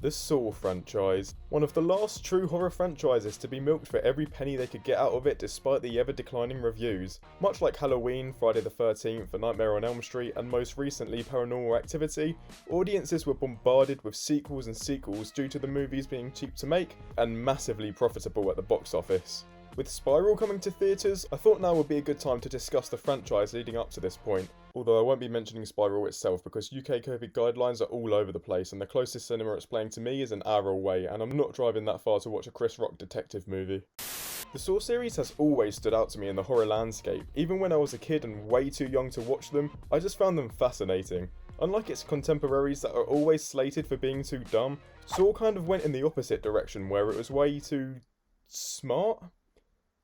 The Saw franchise. One of the last true horror franchises to be milked for every penny they could get out of it despite the ever declining reviews. Much like Halloween, Friday the 13th, A Nightmare on Elm Street and most recently Paranormal Activity, audiences were bombarded with sequels and sequels due to the movies being cheap to make and massively profitable at the box office. With Spiral coming to theatres, I thought now would be a good time to discuss the franchise leading up to this point. Although I won't be mentioning Spiral itself because UK COVID guidelines are all over the place and the closest cinema it's playing to me is an hour away and I'm not driving that far to watch a Chris Rock detective movie. The Saw series has always stood out to me in the horror landscape. Even when I was a kid and way too young to watch them, I just found them fascinating. Unlike its contemporaries that are always slated for being too dumb, Saw kind of went in the opposite direction where it was way too smart?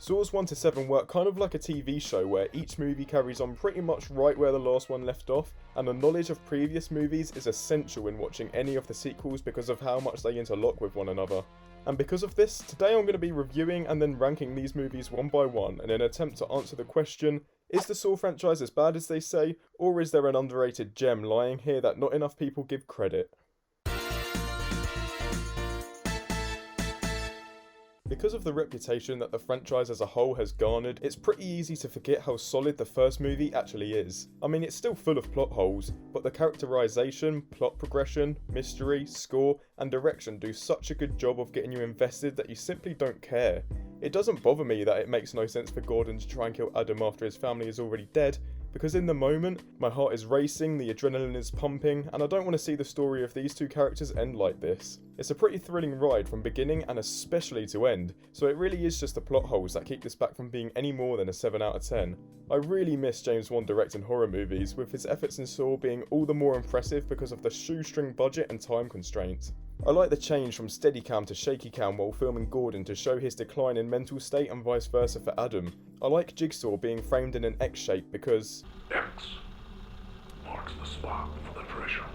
Saws 1 to 7 work kind of like a TV show where each movie carries on pretty much right where the last one left off, and the knowledge of previous movies is essential in watching any of the sequels because of how much they interlock with one another. And because of this, today I'm going to be reviewing and then ranking these movies one by one in an attempt to answer the question, is the Saw franchise as bad as they say, or is there an underrated gem lying here that not enough people give credit? Because of the reputation that the franchise as a whole has garnered, it's pretty easy to forget how solid the first movie actually is. I mean, it's still full of plot holes, but the characterization, plot progression, mystery, score, and direction do such a good job of getting you invested that you simply don't care. It doesn't bother me that it makes no sense for Gordon to try and kill Adam after his family is already dead, because in the moment, my heart is racing, the adrenaline is pumping, and I don't want to see the story of these two characters end like this. It's a pretty thrilling ride from beginning and especially to end, so it really is just the plot holes that keep this back from being any more than a 7 out of 10. I really miss James Wan directing horror movies, with his efforts in Saw being all the more impressive because of the shoestring budget and time constraints. I like the change from Steadicam to shaky cam while filming Gordon to show his decline in mental state and vice versa for Adam. I like Jigsaw being framed in an X shape because X marks the spot for the treasure.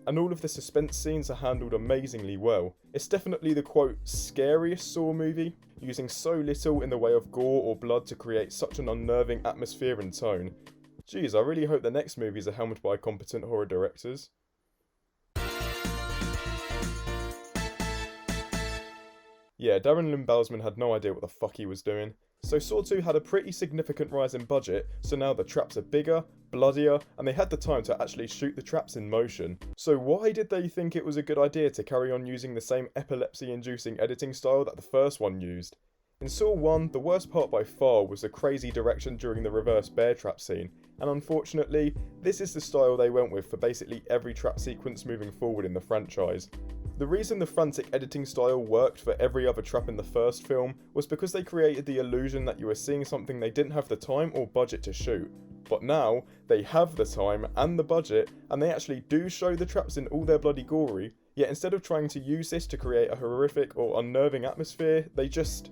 And all of the suspense scenes are handled amazingly well. It's definitely the quote scariest Saw movie, using so little in the way of gore or blood to create such an unnerving atmosphere and tone. Geez, I really hope the next movies are helmed by competent horror directors. Yeah, Darren Lynn Bouseman had no idea what the fuck he was doing. So Saw 2 had a pretty significant rise in budget, so now the traps are bigger, bloodier, and they had the time to actually shoot the traps in motion. So why did they think it was a good idea to carry on using the same epilepsy-inducing editing style that the first one used? In Saw 1, the worst part by far was the crazy direction during the reverse bear trap scene, and unfortunately, this is the style they went with for basically every trap sequence moving forward in the franchise. The reason the frantic editing style worked for every other trap in the first film was because they created the illusion that you were seeing something they didn't have the time or budget to shoot. But now, they have the time and the budget, and they actually do show the traps in all their bloody gory, yet instead of trying to use this to create a horrific or unnerving atmosphere, they just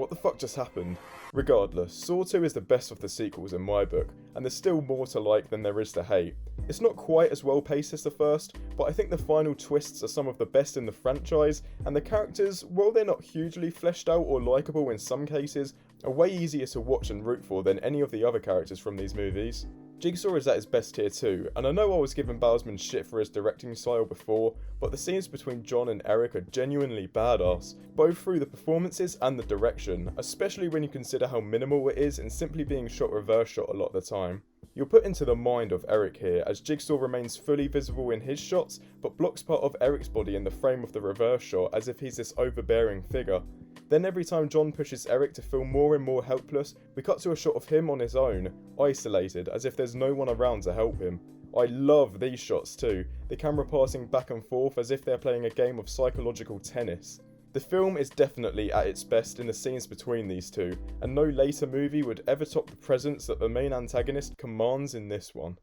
What the fuck just happened? Regardless, Saw 2 is the best of the sequels in my book, and there's still more to like than there is to hate. It's not quite as well paced as the first, but I think the final twists are some of the best in the franchise, and the characters, while they're not hugely fleshed out or likeable in some cases, are way easier to watch and root for than any of the other characters from these movies. Jigsaw is at his best here too, and I know I was giving Bouseman shit for his directing style before, but the scenes between John and Eric are genuinely badass, both through the performances and the direction, especially when you consider how minimal it is and simply being shot reverse shot a lot of the time. You're put into the mind of Eric here, as Jigsaw remains fully visible in his shots, but blocks part of Eric's body in the frame of the reverse shot as if he's this overbearing figure. Then every time John pushes Eric to feel more and more helpless, we cut to a shot of him on his own, isolated, as if there's no one around to help him. I love these shots too, the camera passing back and forth as if they're playing a game of psychological tennis. The film is definitely at its best in the scenes between these two, and no later movie would ever top the presence that the main antagonist commands in this one.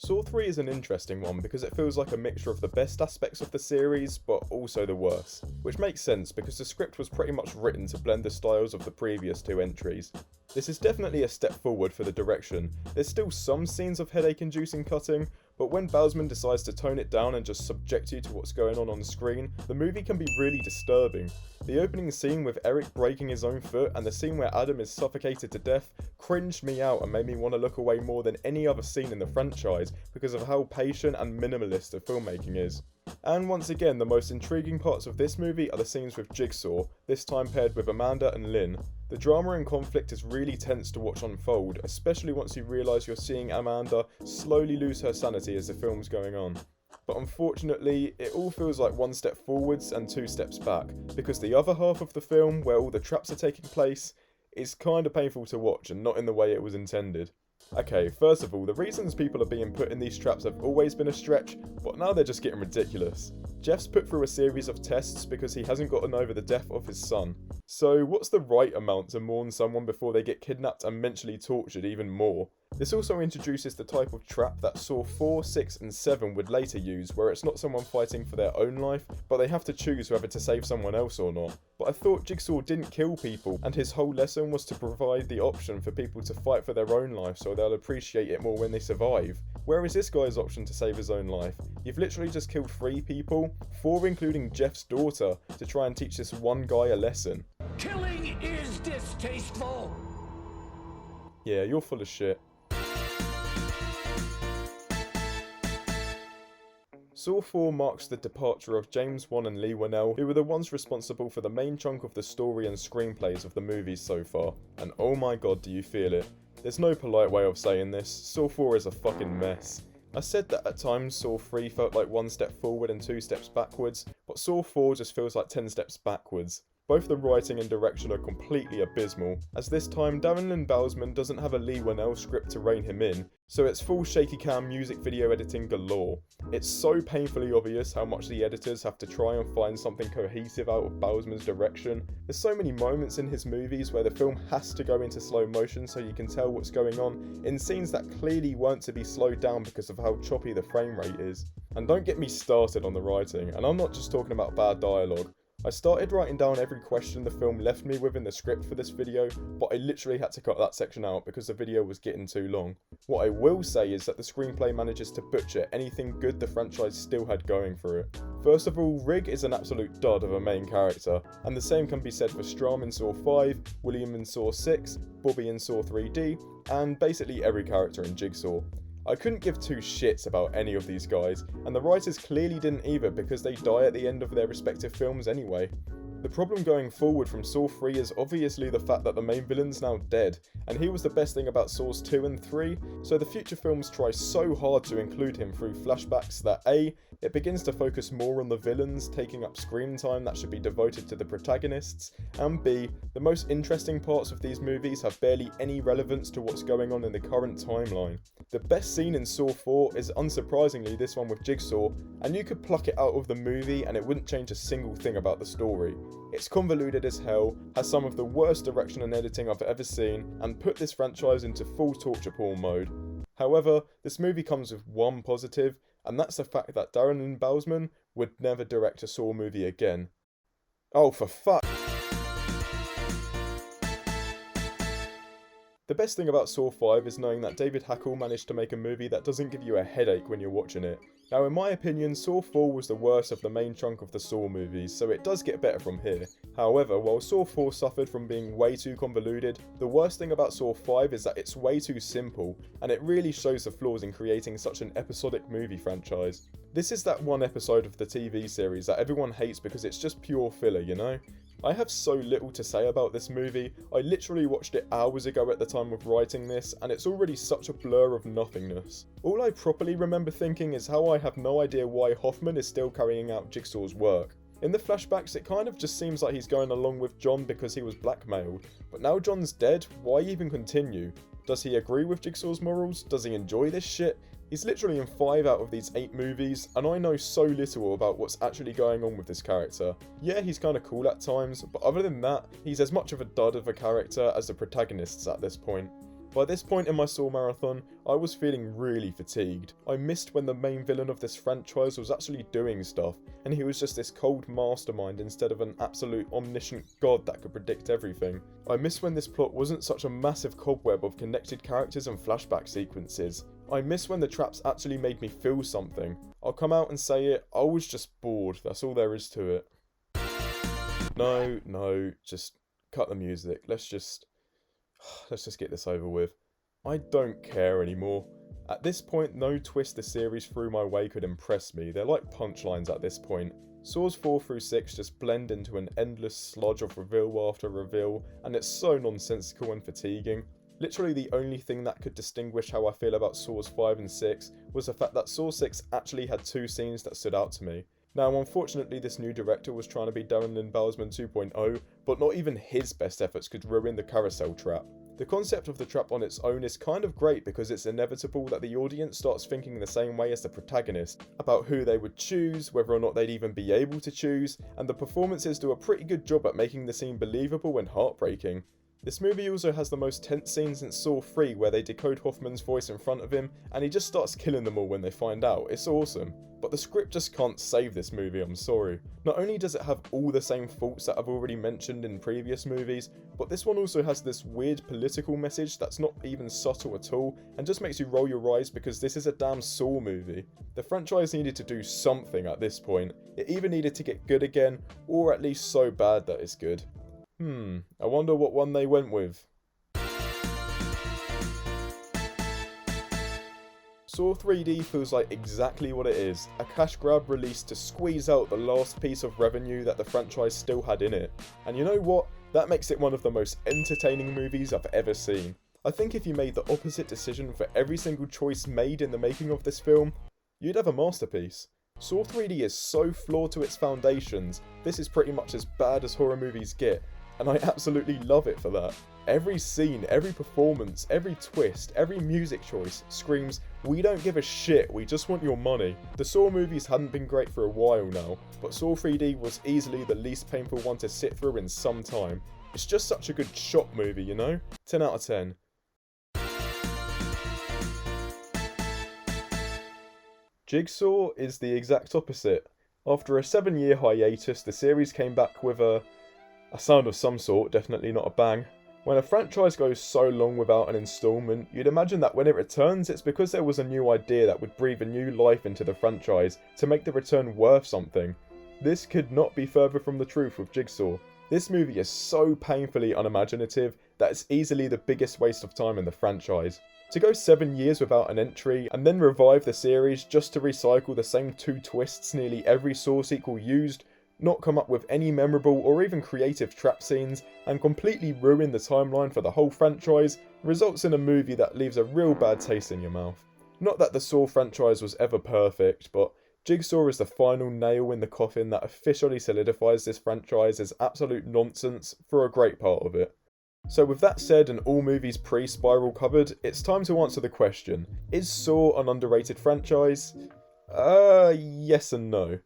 Saw 3 is an interesting one because it feels like a mixture of the best aspects of the series, but also the worst. Which makes sense because the script was pretty much written to blend the styles of the previous two entries. This is definitely a step forward for the direction. There's still some scenes of headache-inducing cutting, but when Bouseman decides to tone it down and just subject you to what's going on screen, the movie can be really disturbing. The opening scene with Eric breaking his own foot and the scene where Adam is suffocated to death cringed me out and made me want to look away more than any other scene in the franchise because of how patient and minimalist the filmmaking is. And once again, the most intriguing parts of this movie are the scenes with Jigsaw, this time paired with Amanda and Lynn. The drama and conflict is really tense to watch unfold, especially once you realise you're seeing Amanda slowly lose her sanity as the film's going on. But unfortunately, it all feels like one step forwards and two steps back, because the other half of the film, where all the traps are taking place, is kinda painful to watch and not in the way it was intended. Okay, first of all, the reasons people are being put in these traps have always been a stretch, but now they're just getting ridiculous. Jeff's put through a series of tests because he hasn't gotten over the death of his son. So what's the right amount to mourn someone before they get kidnapped and mentally tortured even more? This also introduces the type of trap that Saw 4, 6 and 7 would later use, where it's not someone fighting for their own life, but they have to choose whether to save someone else or not. But I thought Jigsaw didn't kill people, and his whole lesson was to provide the option for people to fight for their own life so they'll appreciate it more when they survive. Where is this guy's option to save his own life? You've literally just killed 3 people, 4 including Jeff's daughter, to try and teach this one guy a lesson. Killing is distasteful! Yeah, you're full of shit. Saw 4 marks the departure of James Wan and Leigh Whannell, who were the ones responsible for the main chunk of the story and screenplays of the movies so far, and oh my god do you feel it. There's no polite way of saying this, Saw 4 is a fucking mess. I said that at times Saw 3 felt like 1 step forward and 2 steps backwards, but Saw 4 just feels like 10 steps backwards. Both the writing and direction are completely abysmal, as this time Darren Bouseman doesn't have a Leigh Whannell script to rein him in, so it's full shaky cam music video editing galore. It's so painfully obvious how much the editors have to try and find something cohesive out of Bouseman's direction. There's so many moments in his movies where the film has to go into slow motion so you can tell what's going on, in scenes that clearly weren't to be slowed down because of how choppy the frame rate is. And don't get me started on the writing, and I'm not just talking about bad dialogue. I started writing down every question the film left me with in the script for this video, but I literally had to cut that section out because the video was getting too long. What I will say is that the screenplay manages to butcher anything good the franchise still had going for it. First of all, Rig is an absolute dud of a main character, and the same can be said for Strom in Saw 5, William in Saw 6, Bobby in Saw 3D, and basically every character in Jigsaw. I couldn't give 2 shits about any of these guys, and the writers clearly didn't either because they die at the end of their respective films anyway. The problem going forward from Saw 3 is obviously the fact that the main villain's now dead, and he was the best thing about Saws 2 and 3, so the future films try so hard to include him through flashbacks that A, it begins to focus more on the villains, taking up screen time that should be devoted to the protagonists, and B, the most interesting parts of these movies have barely any relevance to what's going on in the current timeline. The best scene in Saw 4 is unsurprisingly this one with Jigsaw, and you could pluck it out of the movie and it wouldn't change a single thing about the story. It's convoluted as hell, has some of the worst direction and editing I've ever seen, and put this franchise into full torture porn mode. However, this movie comes with one positive, and that's the fact that Darren Bouseman would never direct a Saw movie again. Oh, for fuck! The best thing about Saw 5 is knowing that David Hackl managed to make a movie that doesn't give you a headache when you're watching it. Now in my opinion, Saw 4 was the worst of the main chunk of the Saw movies, so it does get better from here. However, while Saw 4 suffered from being way too convoluted, the worst thing about Saw 5 is that it's way too simple, and it really shows the flaws in creating such an episodic movie franchise. This is that one episode of the TV series that everyone hates because it's just pure filler, you know? I have so little to say about this movie. I literally watched it hours ago at the time of writing this, and it's already such a blur of nothingness. All I properly remember thinking is how I have no idea why Hoffman is still carrying out Jigsaw's work. In the flashbacks, it kind of just seems like he's going along with John because he was blackmailed. But now John's dead, why even continue? Does he agree with Jigsaw's morals? Does he enjoy this shit? He's literally in 5 out of these 8 movies, and I know so little about what's actually going on with this character. Yeah, he's kinda cool at times, but other than that, he's as much of a dud of a character as the protagonists at this point. By this point in my Saw marathon, I was feeling really fatigued. I missed when the main villain of this franchise was actually doing stuff, and he was just this cold mastermind instead of an absolute omniscient god that could predict everything. I missed when this plot wasn't such a massive cobweb of connected characters and flashback sequences. I miss when the traps actually made me feel something. I'll come out and say it, I was just bored, that's all there is to it. No, just cut the music. Let's just get this over with. I don't care anymore. At this point, no twist the series threw my way could impress me. They're like punchlines at this point. Saws 4 through 6 just blend into an endless sludge of reveal after reveal, and it's so nonsensical and fatiguing. Literally the only thing that could distinguish how I feel about Saws 5 and 6 was the fact that Saw 6 actually had 2 scenes that stood out to me. Now, unfortunately, this new director was trying to be Darren Lynn Bouseman 2.0, but not even his best efforts could ruin the carousel trap. The concept of the trap on its own is kind of great because it's inevitable that the audience starts thinking the same way as the protagonist, about who they would choose, whether or not they'd even be able to choose, and the performances do a pretty good job at making the scene believable and heartbreaking. This movie also has the most tense scene since Saw 3 where they decode Hoffman's voice in front of him and he just starts killing them all when they find out. It's awesome. But the script just can't save this movie, I'm sorry. Not only does it have all the same faults that I've already mentioned in previous movies, but this one also has this weird political message that's not even subtle at all and just makes you roll your eyes because this is a damn Saw movie. The franchise needed to do something at this point. It either needed to get good again or at least so bad that it's good. I wonder what one they went with. Saw 3D feels like exactly what it is, a cash grab released to squeeze out the last piece of revenue that the franchise still had in it. And you know what? That makes it one of the most entertaining movies I've ever seen. I think if you made the opposite decision for every single choice made in the making of this film, you'd have a masterpiece. Saw 3D is so flawed to its foundations, this is pretty much as bad as horror movies get. And I absolutely love it for that. Every scene, every performance, every twist, every music choice screams, we don't give a shit, we just want your money. The Saw movies hadn't been great for a while now, but Saw 3D was easily the least painful one to sit through in some time. It's just such a good shock movie, you know? 10 out of 10. Jigsaw is the exact opposite. After a 7-year hiatus, the series came back with a sound of some sort, definitely not a bang. When a franchise goes so long without an installment, you'd imagine that when it returns, it's because there was a new idea that would breathe a new life into the franchise to make the return worth something. This could not be further from the truth with Jigsaw. This movie is so painfully unimaginative that it's easily the biggest waste of time in the franchise. To go 7 years without an entry, and then revive the series just to recycle the same 2 twists nearly every Saw sequel used, not come up with any memorable or even creative trap scenes, and completely ruin the timeline for the whole franchise, results in a movie that leaves a real bad taste in your mouth. Not that the Saw franchise was ever perfect, but Jigsaw is the final nail in the coffin that officially solidifies this franchise as absolute nonsense for a great part of it. So with that said and all movies pre-Spiral covered, it's time to answer the question, is Saw an underrated franchise? Yes and no.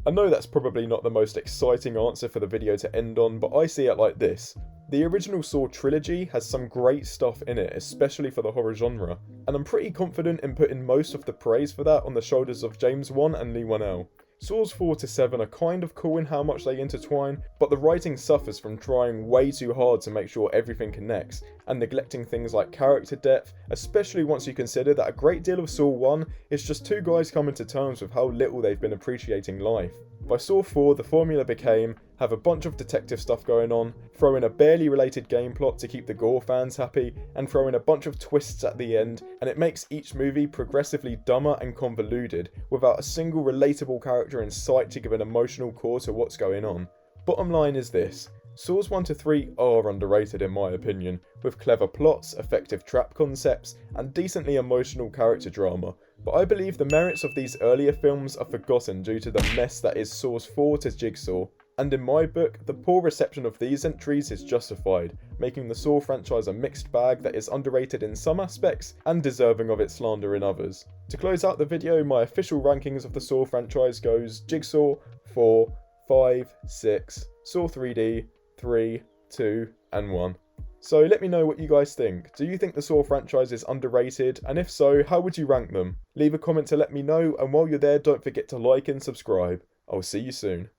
I know that's probably not the most exciting answer for the video to end on, but I see it like this. The original Saw trilogy has some great stuff in it, especially for the horror genre, and I'm pretty confident in putting most of the praise for that on the shoulders of James Wan and Leigh Whannell. Saws 4 to 7 are kind of cool in how much they intertwine, but the writing suffers from trying way too hard to make sure everything connects, and neglecting things like character depth, especially once you consider that a great deal of Saw 1 is just 2 guys coming to terms with how little they've been appreciating life. By Saw 4, the formula became, have a bunch of detective stuff going on, throw in a barely related game plot to keep the gore fans happy, and throw in a bunch of twists at the end, and it makes each movie progressively dumber and convoluted, without a single relatable character in sight to give an emotional core to what's going on. Bottom line is this, Saws 1 to 3 are underrated in my opinion, with clever plots, effective trap concepts, and decently emotional character drama, but I believe the merits of these earlier films are forgotten due to the mess that is Saws 4 to Jigsaw, and in my book, the poor reception of these entries is justified, making the Saw franchise a mixed bag that is underrated in some aspects and deserving of its slander in others. To close out the video, my official rankings of the Saw franchise goes Jigsaw, 4, 5, 6, Saw 3D, 3, 2, and 1. So let me know what you guys think. Do you think the Saw franchise is underrated? And if so, how would you rank them? Leave a comment to let me know, and while you're there, don't forget to like and subscribe. I'll see you soon.